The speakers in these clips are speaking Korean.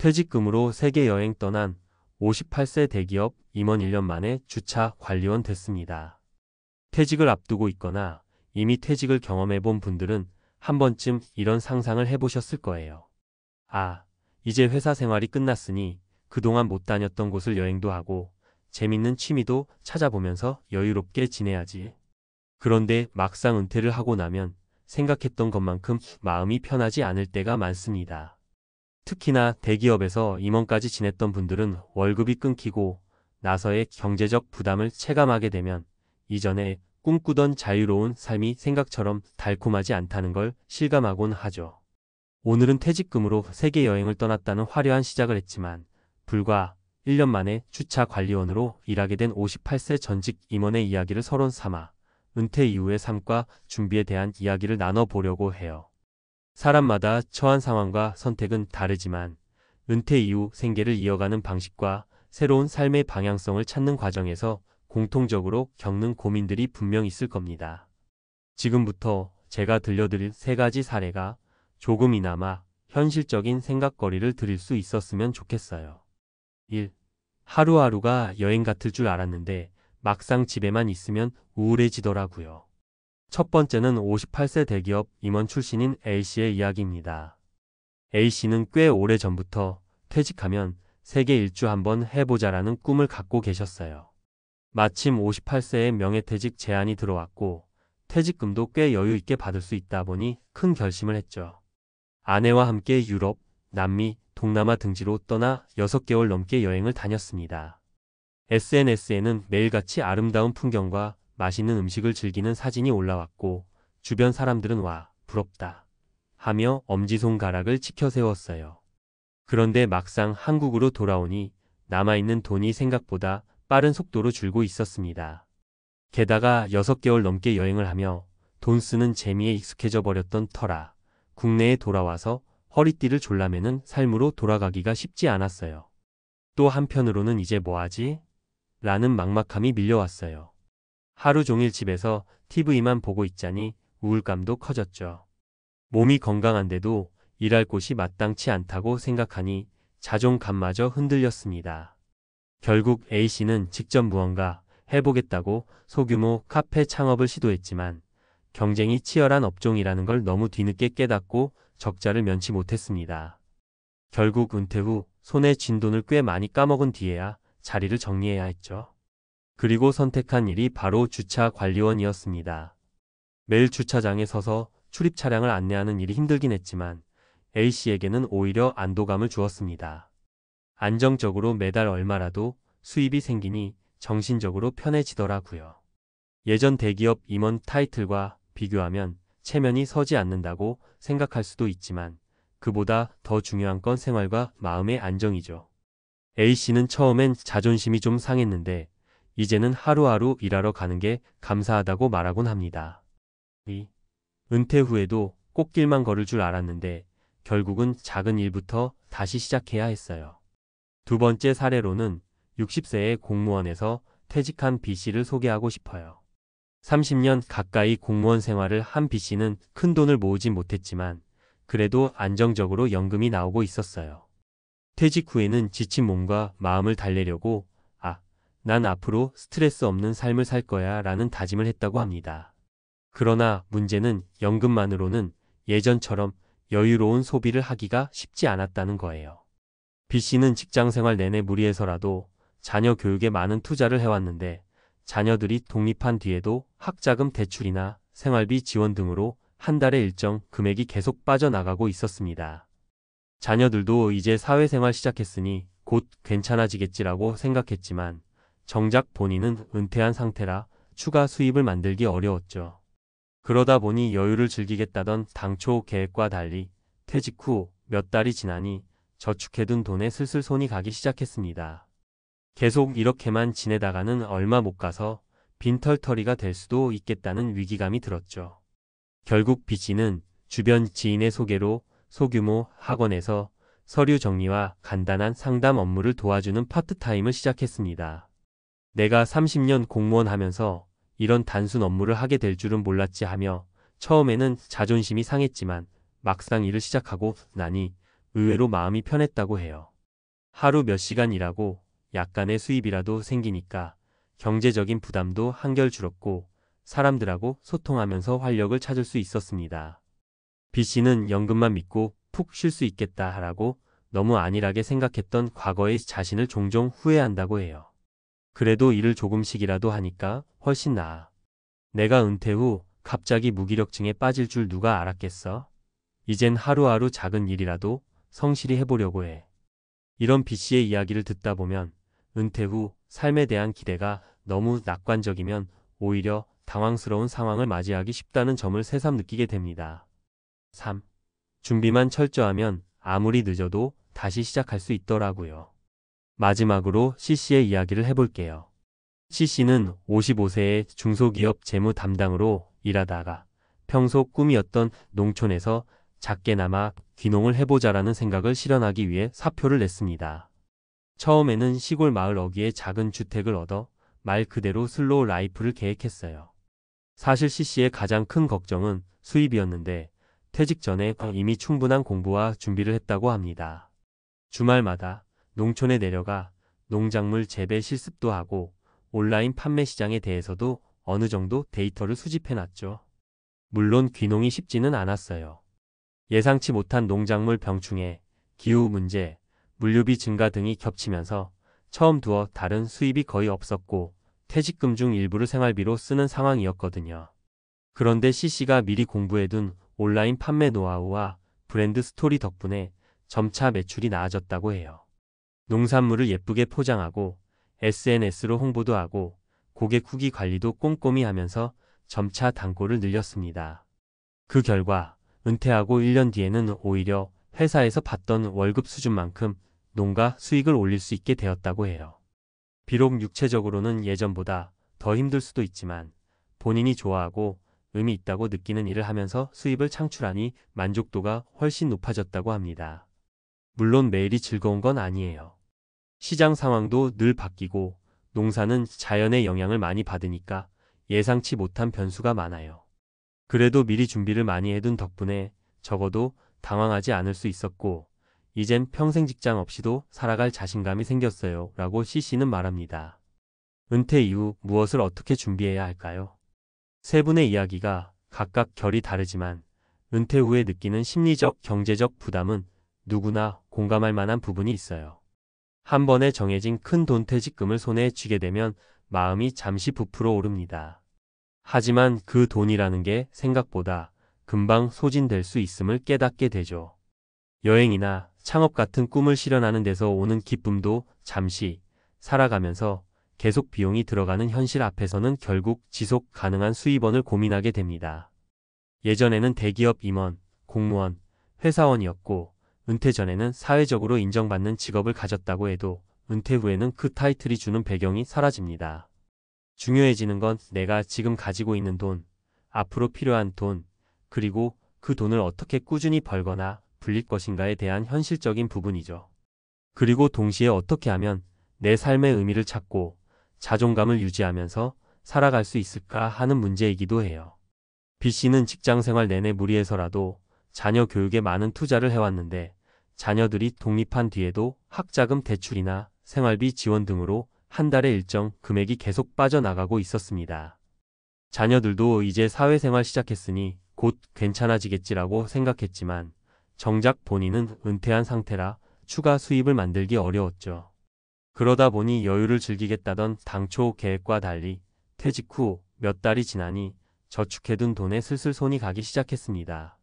퇴직금으로 세계 여행 떠난 58세 대기업 임원 1년 만에 주차 관리원 됐습니다. 퇴직을 앞두고 있거나 이미 퇴직을 경험해본 분들은 한 번쯤 이런 상상을 해보셨을 거예요. 아, 이제 회사 생활이 끝났으니 그동안 못 다녔던 곳을 여행도 하고 재밌는 취미도 찾아보면서 여유롭게 지내야지. 그런데 막상 은퇴를 하고 나면 생각했던 것만큼 마음이 편하지 않을 때가 많습니다. 특히나 대기업에서 임원까지 지냈던 분들은 월급이 끊기고 나서의 경제적 부담을 체감하게 되면 이전에 꿈꾸던 자유로운 삶이 생각처럼 달콤하지 않다는 걸 실감하곤 하죠. 오늘은 퇴직금으로 세계 여행을 떠났다는 화려한 시작을 했지만 불과 1년 만에 주차 관리원으로 일하게 된 58세 전직 임원의 이야기를 서론 삼아 은퇴 이후의 삶과 준비에 대한 이야기를 나눠보려고 해요. 사람마다 처한 상황과 선택은 다르지만 은퇴 이후 생계를 이어가는 방식과 새로운 삶의 방향성을 찾는 과정에서 공통적으로 겪는 고민들이 분명 있을 겁니다. 지금부터 제가 들려드릴 3가지 사례가 조금이나마 현실적인 생각거리를 드릴 수 있었으면 좋겠어요. 1. 하루하루가 여행 같을 줄 알았는데 막상 집에만 있으면 우울해지더라고요. 첫 번째는 58세 대기업 임원 출신인 A씨의 이야기입니다. A씨는 꽤 오래전부터 퇴직하면 세계 일주 한번 해보자라는 꿈을 갖고 계셨어요. 마침 58세의 명예퇴직 제안이 들어왔고 퇴직금도 꽤 여유 있게 받을 수 있다 보니 큰 결심을 했죠. 아내와 함께 유럽, 남미, 동남아 등지로 떠나 6개월 넘게 여행을 다녔습니다. SNS에는 매일같이 아름다운 풍경과 맛있는 음식을 즐기는 사진이 올라왔고 주변 사람들은 와, 부럽다 하며 엄지손가락을 치켜세웠어요. 그런데 막상 한국으로 돌아오니 남아있는 돈이 생각보다 빠른 속도로 줄고 있었습니다. 게다가 6개월 넘게 여행을 하며 돈 쓰는 재미에 익숙해져 버렸던 터라 국내에 돌아와서 허리띠를 졸라매는 삶으로 돌아가기가 쉽지 않았어요. 또 한편으로는 이제 뭐하지? 라는 막막함이 밀려왔어요. 하루 종일 집에서 TV만 보고 있자니 우울감도 커졌죠. 몸이 건강한데도 일할 곳이 마땅치 않다고 생각하니 자존감마저 흔들렸습니다. 결국 A씨는 직접 무언가 해보겠다고 소규모 카페 창업을 시도했지만 경쟁이 치열한 업종이라는 걸 너무 뒤늦게 깨닫고 적자를 면치 못했습니다. 결국 은퇴 후 손에 쥔 돈을 꽤 많이 까먹은 뒤에야 자리를 정리해야 했죠. 그리고 선택한 일이 바로 주차 관리원이었습니다. 매일 주차장에 서서 출입 차량을 안내하는 일이 힘들긴 했지만 A씨에게는 오히려 안도감을 주었습니다. 안정적으로 매달 얼마라도 수입이 생기니 정신적으로 편해지더라고요. 예전 대기업 임원 타이틀과 비교하면 체면이 서지 않는다고 생각할 수도 있지만 그보다 더 중요한 건 생활과 마음의 안정이죠. A씨는 처음엔 자존심이 좀 상했는데 이제는 하루하루 일하러 가는 게 감사하다고 말하곤 합니다. 은퇴 후에도 꽃길만 걸을 줄 알았는데 결국은 작은 일부터 다시 시작해야 했어요. 두 번째 사례로는 60세의 공무원에서 퇴직한 B씨를 소개하고 싶어요. 30년 가까이 공무원 생활을 한 B씨는 큰 돈을 모으지 못했지만 그래도 안정적으로 연금이 나오고 있었어요. 퇴직 후에는 지친 몸과 마음을 달래려고 난 앞으로 스트레스 없는 삶을 살 거야 라는 다짐을 했다고 합니다. 그러나 문제는 연금만으로는 예전처럼 여유로운 소비를 하기가 쉽지 않았다는 거예요. B씨는 직장생활 내내 무리해서라도 자녀 교육에 많은 투자를 해왔는데 자녀들이 독립한 뒤에도 학자금 대출이나 생활비 지원 등으로 한 달에 일정 금액이 계속 빠져나가고 있었습니다. 자녀들도 이제 사회생활 시작했으니 곧 괜찮아지겠지라고 생각했지만 정작 본인은 은퇴한 상태라 추가 수입을 만들기 어려웠죠. 그러다 보니 여유를 즐기겠다던 당초 계획과 달리 퇴직 후 몇 달이 지나니 저축해둔 돈에 슬슬 손이 가기 시작했습니다. 계속 이렇게만 지내다가는 얼마 못 가서 빈털터리가 될 수도 있겠다는 위기감이 들었죠. 결국 B씨는 주변 지인의 소개로 소규모 학원에서 서류 정리와 간단한 상담 업무를 도와주는 파트타임을 시작했습니다. 내가 30년 공무원 하면서 이런 단순 업무를 하게 될 줄은 몰랐지 하며 처음에는 자존심이 상했지만 막상 일을 시작하고 나니 의외로 마음이 편했다고 해요. 하루 몇 시간 일하고 약간의 수입이라도 생기니까 경제적인 부담도 한결 줄었고 사람들하고 소통하면서 활력을 찾을 수 있었습니다. B씨는 연금만 믿고 푹 쉴 수 있겠다라고 너무 안일하게 생각했던 과거의 자신을 종종 후회한다고 해요. 그래도 일을 조금씩이라도 하니까 훨씬 나아. 내가 은퇴 후 갑자기 무기력증에 빠질 줄 누가 알았겠어? 이젠 하루하루 작은 일이라도 성실히 해보려고 해. 이런 B씨의 이야기를 듣다 보면 은퇴 후 삶에 대한 기대가 너무 낙관적이면 오히려 당황스러운 상황을 맞이하기 쉽다는 점을 새삼 느끼게 됩니다. 3. 준비만 철저하면 아무리 늦어도 다시 시작할 수 있더라고요. 마지막으로 C씨의 이야기를 해볼게요. C씨는 55세의 중소기업 재무 담당으로 일하다가 평소 꿈이었던 농촌에서 작게나마 귀농을 해보자라는 생각을 실현하기 위해 사표를 냈습니다. 처음에는 시골 마을 어귀에 작은 주택을 얻어 말 그대로 슬로우 라이프를 계획했어요. 사실 C씨의 가장 큰 걱정은 수입이었는데 퇴직 전에 이미 충분한 공부와 준비를 했다고 합니다. 주말마다 농촌에 내려가 농작물 재배 실습도 하고 온라인 판매 시장에 대해서도 어느 정도 데이터를 수집해놨죠. 물론 귀농이 쉽지는 않았어요. 예상치 못한 농작물 병충해, 기후 문제, 물류비 증가 등이 겹치면서 처음 두어 달은 수입이 거의 없었고 퇴직금 중 일부를 생활비로 쓰는 상황이었거든요. 그런데 C씨가 미리 공부해둔 온라인 판매 노하우와 브랜드 스토리 덕분에 점차 매출이 나아졌다고 해요. 농산물을 예쁘게 포장하고 SNS로 홍보도 하고 고객 후기 관리도 꼼꼼히 하면서 점차 단골을 늘렸습니다. 그 결과 은퇴하고 1년 뒤에는 오히려 회사에서 받던 월급 수준만큼 농가 수익을 올릴 수 있게 되었다고 해요. 비록 육체적으로는 예전보다 더 힘들 수도 있지만 본인이 좋아하고 의미 있다고 느끼는 일을 하면서 수입을 창출하니 만족도가 훨씬 높아졌다고 합니다. 물론 매일이 즐거운 건 아니에요. 시장 상황도 늘 바뀌고 농사는 자연의 영향을 많이 받으니까 예상치 못한 변수가 많아요. 그래도 미리 준비를 많이 해둔 덕분에 적어도 당황하지 않을 수 있었고 이젠 평생 직장 없이도 살아갈 자신감이 생겼어요 라고 C씨는 말합니다. 은퇴 이후 무엇을 어떻게 준비해야 할까요? 세 분의 이야기가 각각 결이 다르지만 은퇴 후에 느끼는 심리적, 경제적 부담은 누구나 공감할 만한 부분이 있어요. 한 번에 정해진 큰 돈 퇴직금을 손에 쥐게 되면 마음이 잠시 부풀어 오릅니다. 하지만 그 돈이라는 게 생각보다 금방 소진될 수 있음을 깨닫게 되죠. 여행이나 창업 같은 꿈을 실현하는 데서 오는 기쁨도 잠시 살아가면서 계속 비용이 들어가는 현실 앞에서는 결국 지속 가능한 수입원을 고민하게 됩니다. 예전에는 대기업 임원, 공무원, 회사원이었고 은퇴 전에는 사회적으로 인정받는 직업을 가졌다고 해도 은퇴 후에는 그 타이틀이 주는 배경이 사라집니다. 중요해지는 건 내가 지금 가지고 있는 돈, 앞으로 필요한 돈, 그리고 그 돈을 어떻게 꾸준히 벌거나 불릴 것인가에 대한 현실적인 부분이죠. 그리고 동시에 어떻게 하면 내 삶의 의미를 찾고 자존감을 유지하면서 살아갈 수 있을까 하는 문제이기도 해요. B씨는 직장 생활 내내 무리해서라도 자녀 교육에 많은 투자를 해왔는데 자녀들이 독립한 뒤에도 학자금 대출이나 생활비 지원 등으로 한 달에 일정 금액이 계속 빠져나가고 있었습니다. 자녀들도 이제 사회생활 시작했으니 곧 괜찮아지겠지라고 생각했지만 정작 본인은 은퇴한 상태라 추가 수입을 만들기 어려웠죠. 그러다 보니 여유를 즐기겠다던 당초 계획과 달리 퇴직 후 몇 달이 지나니 저축해둔 돈에 슬슬 손이 가기 시작했습니다.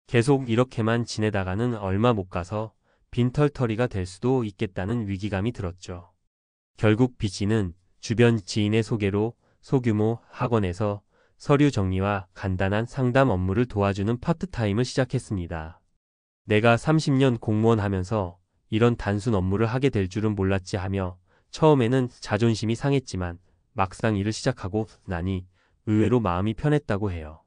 계속 이렇게만 지내다가는 얼마 못 가서 빈털터리가 될 수도 있겠다는 위기감이 들었죠. 결국 B씨는 주변 지인의 소개로 소규모 학원에서 서류 정리와 간단한 상담 업무를 도와주는 파트타임을 시작했습니다. 내가 30년 공무원 하면서 이런 단순 업무를 하게 될 줄은 몰랐지 하며 처음에는 자존심이 상했지만 막상 일을 시작하고 나니 의외로 마음이 편했다고 해요.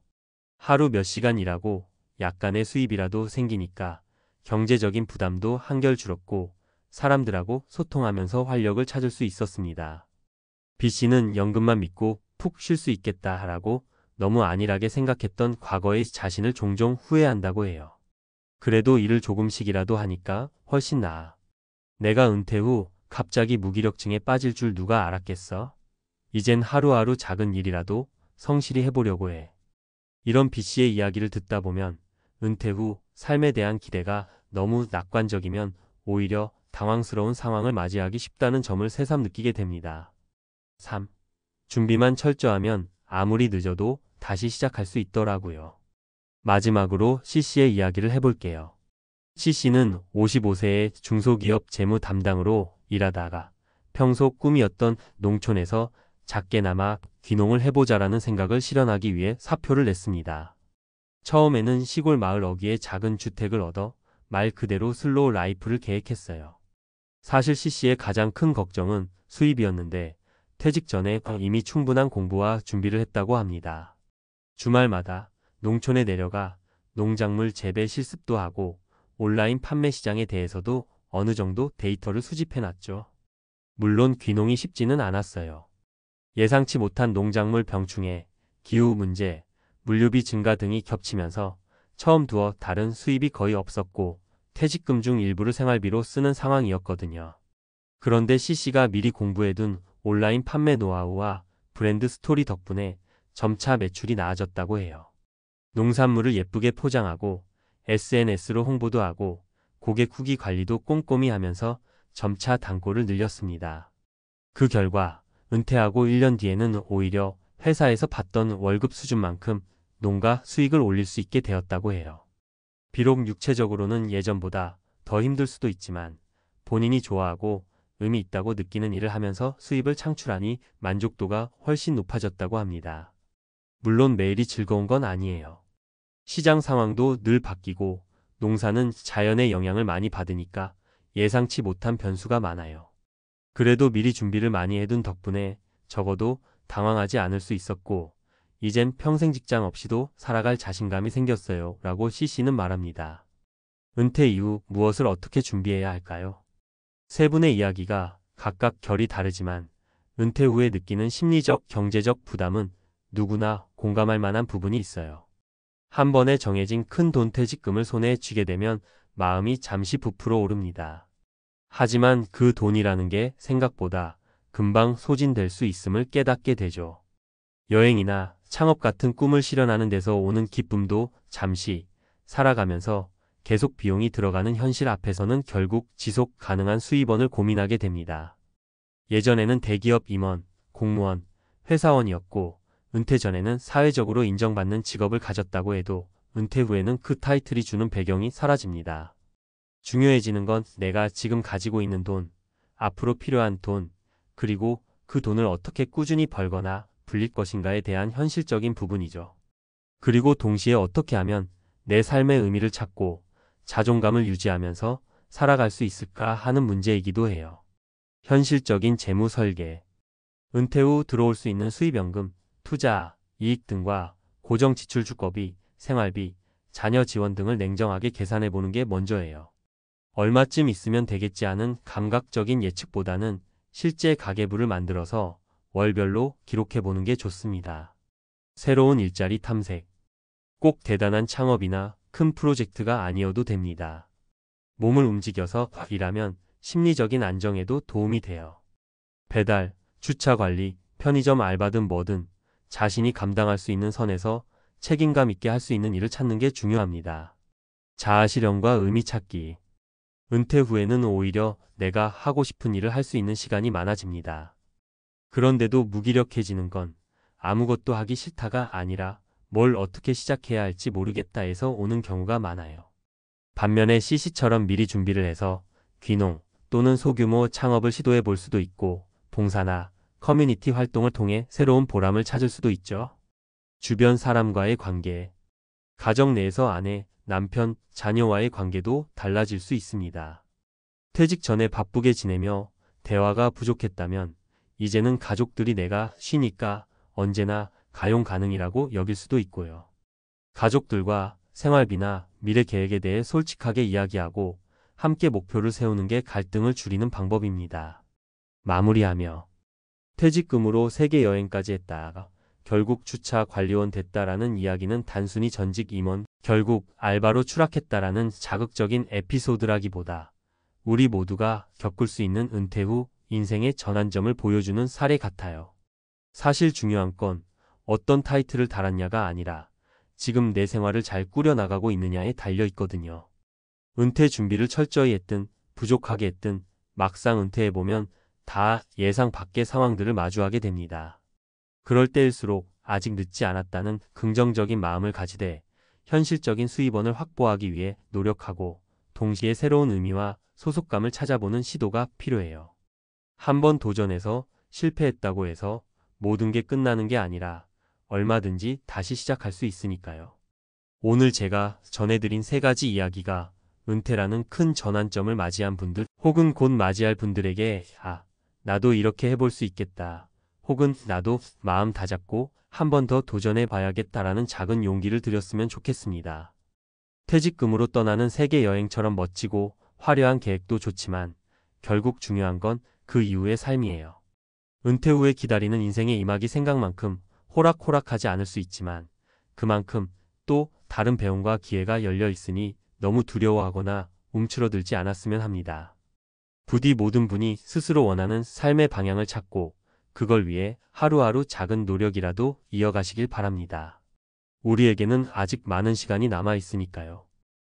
하루 몇 시간 일하고 약간의 수입이라도 생기니까 경제적인 부담도 한결 줄었고 사람들하고 소통하면서 활력을 찾을 수 있었습니다. B씨는 연금만 믿고 푹 쉴 수 있겠다라고 너무 안일하게 생각했던 과거의 자신을 종종 후회한다고 해요. 그래도 일을 조금씩이라도 하니까 훨씬 나아. 내가 은퇴 후 갑자기 무기력증에 빠질 줄 누가 알았겠어? 이젠 하루하루 작은 일이라도 성실히 해보려고 해. 이런 B씨의 이야기를 듣다 보면 은퇴 후 삶에 대한 기대가 너무 낙관적이면 오히려 당황스러운 상황을 맞이하기 쉽다는 점을 새삼 느끼게 됩니다. 3. 준비만 철저하면 아무리 늦어도 다시 시작할 수 있더라고요. 마지막으로 C씨의 이야기를 해볼게요. C씨는 55세의 중소기업 재무 담당으로 일하다가 평소 꿈이었던 농촌에서 작게나마 귀농을 해보자라는 생각을 실현하기 위해 사표를 냈습니다. 처음에는 시골 마을 어귀에 작은 주택을 얻어 말 그대로 슬로우 라이프를 계획했어요. 사실 C씨의 가장 큰 걱정은 수입이었는데 퇴직 전에 이미 충분한 공부와 준비를 했다고 합니다. 주말마다 농촌에 내려가 농작물 재배 실습도 하고 온라인 판매 시장에 대해서도 어느 정도 데이터를 수집해놨죠. 물론 귀농이 쉽지는 않았어요. 예상치 못한 농작물 병충해, 기후 문제, 물류비 증가 등이 겹치면서 처음 두어 달은 수입이 거의 없었고 퇴직금 중 일부를 생활비로 쓰는 상황이었거든요. 그런데 C씨가 미리 공부해둔 온라인 판매 노하우와 브랜드 스토리 덕분에 점차 매출이 나아졌다고 해요. 농산물을 예쁘게 포장하고 SNS로 홍보도 하고 고객 후기 관리도 꼼꼼히 하면서 점차 단골을 늘렸습니다. 그 결과 은퇴하고 1년 뒤에는 오히려 회사에서 받던 월급 수준만큼 농가 수익을 올릴 수 있게 되었다고 해요. 비록 육체적으로는 예전보다 더 힘들 수도 있지만 본인이 좋아하고 의미 있다고 느끼는 일을 하면서 수입을 창출하니 만족도가 훨씬 높아졌다고 합니다. 물론 매일이 즐거운 건 아니에요. 시장 상황도 늘 바뀌고 농사는 자연의 영향을 많이 받으니까 예상치 못한 변수가 많아요. 그래도 미리 준비를 많이 해둔 덕분에 적어도 당황하지 않을 수 있었고 이젠 평생 직장 없이도 살아갈 자신감이 생겼어요 라고 C씨는 말합니다. 은퇴 이후 무엇을 어떻게 준비해야 할까요? 세 분의 이야기가 각각 결이 다르지만 은퇴 후에 느끼는 심리적, 경제적 부담은 누구나 공감할 만한 부분이 있어요. 한 번에 정해진 큰 돈 퇴직금을 손에 쥐게 되면 마음이 잠시 부풀어 오릅니다. 하지만 그 돈이라는 게 생각보다 금방 소진될 수 있음을 깨닫게 되죠. 여행이나 창업 같은 꿈을 실현하는 데서 오는 기쁨도 잠시 살아가면서 계속 비용이 들어가는 현실 앞에서는 결국 지속 가능한 수입원을 고민하게 됩니다. 예전에는 대기업 임원, 공무원, 회사원이었고 은퇴 전에는 사회적으로 인정받는 직업을 가졌다고 해도 은퇴 후에는 그 타이틀이 주는 배경이 사라집니다. 중요해지는 건 내가 지금 가지고 있는 돈, 앞으로 필요한 돈, 그리고 그 돈을 어떻게 꾸준히 벌거나 불릴 것인가에 대한 현실적인 부분이죠. 그리고 동시에 어떻게 하면 내 삶의 의미를 찾고 자존감을 유지하면서 살아갈 수 있을까 하는 문제이기도 해요. 현실적인 재무 설계. 은퇴 후 들어올 수 있는 수입연금, 투자, 이익 등과 고정 지출 주거비, 생활비, 자녀 지원 등을 냉정하게 계산해 보는 게 먼저예요. 얼마쯤 있으면 되겠지 하는 감각적인 예측보다는 실제 가계부를 만들어서 월별로 기록해 보는 게 좋습니다. 새로운 일자리 탐색. 꼭 대단한 창업이나 큰 프로젝트가 아니어도 됩니다. 몸을 움직여서 일하면 심리적인 안정에도 도움이 돼요. 배달, 주차 관리, 편의점 알바든 뭐든 자신이 감당할 수 있는 선에서 책임감 있게 할 수 있는 일을 찾는 게 중요합니다. 자아실현과 의미 찾기. 은퇴 후에는 오히려 내가 하고 싶은 일을 할 수 있는 시간이 많아집니다. 그런데도 무기력해지는 건 아무것도 하기 싫다가 아니라 뭘 어떻게 시작해야 할지 모르겠다에서 오는 경우가 많아요. 반면에 C씨처럼 미리 준비를 해서 귀농 또는 소규모 창업을 시도해 볼 수도 있고 봉사나 커뮤니티 활동을 통해 새로운 보람을 찾을 수도 있죠. 주변 사람과의 관계. 가정 내에서 아내, 남편, 자녀와의 관계도 달라질 수 있습니다. 퇴직 전에 바쁘게 지내며 대화가 부족했다면 이제는 가족들이 내가 쉬니까 언제나 가용 가능이라고 여길 수도 있고요. 가족들과 생활비나 미래 계획에 대해 솔직하게 이야기하고 함께 목표를 세우는 게 갈등을 줄이는 방법입니다. 마무리하며 퇴직금으로 세계 여행까지 했다가 결국 주차 관리원 됐다라는 이야기는 단순히 전직 임원, 결국 알바로 추락했다라는 자극적인 에피소드라기보다 우리 모두가 겪을 수 있는 은퇴 후 인생의 전환점을 보여주는 사례 같아요. 사실 중요한 건 어떤 타이틀을 달았냐가 아니라 지금 내 생활을 잘 꾸려나가고 있느냐에 달려 있거든요. 은퇴 준비를 철저히 했든 부족하게 했든 막상 은퇴해보면 다 예상 밖의 상황들을 마주하게 됩니다. 그럴 때일수록 아직 늦지 않았다는 긍정적인 마음을 가지되 현실적인 수입원을 확보하기 위해 노력하고 동시에 새로운 의미와 소속감을 찾아보는 시도가 필요해요. 한번 도전해서 실패했다고 해서 모든 게 끝나는 게 아니라 얼마든지 다시 시작할 수 있으니까요. 오늘 제가 전해드린 세 가지 이야기가 은퇴라는 큰 전환점을 맞이한 분들 혹은 곧 맞이할 분들에게 나도 이렇게 해볼 수 있겠다. 혹은 나도 마음 다잡고 한 번 더 도전해 봐야겠다라는 작은 용기를 드렸으면 좋겠습니다. 퇴직금으로 떠나는 세계 여행처럼 멋지고 화려한 계획도 좋지만 결국 중요한 건 그 이후의 삶이에요. 은퇴 후에 기다리는 인생의 이막이 생각만큼 호락호락하지 않을 수 있지만 그만큼 또 다른 배움과 기회가 열려 있으니 너무 두려워하거나 움츠러들지 않았으면 합니다. 부디 모든 분이 스스로 원하는 삶의 방향을 찾고 그걸 위해 하루하루 작은 노력이라도 이어가시길 바랍니다. 우리에게는 아직 많은 시간이 남아 있으니까요.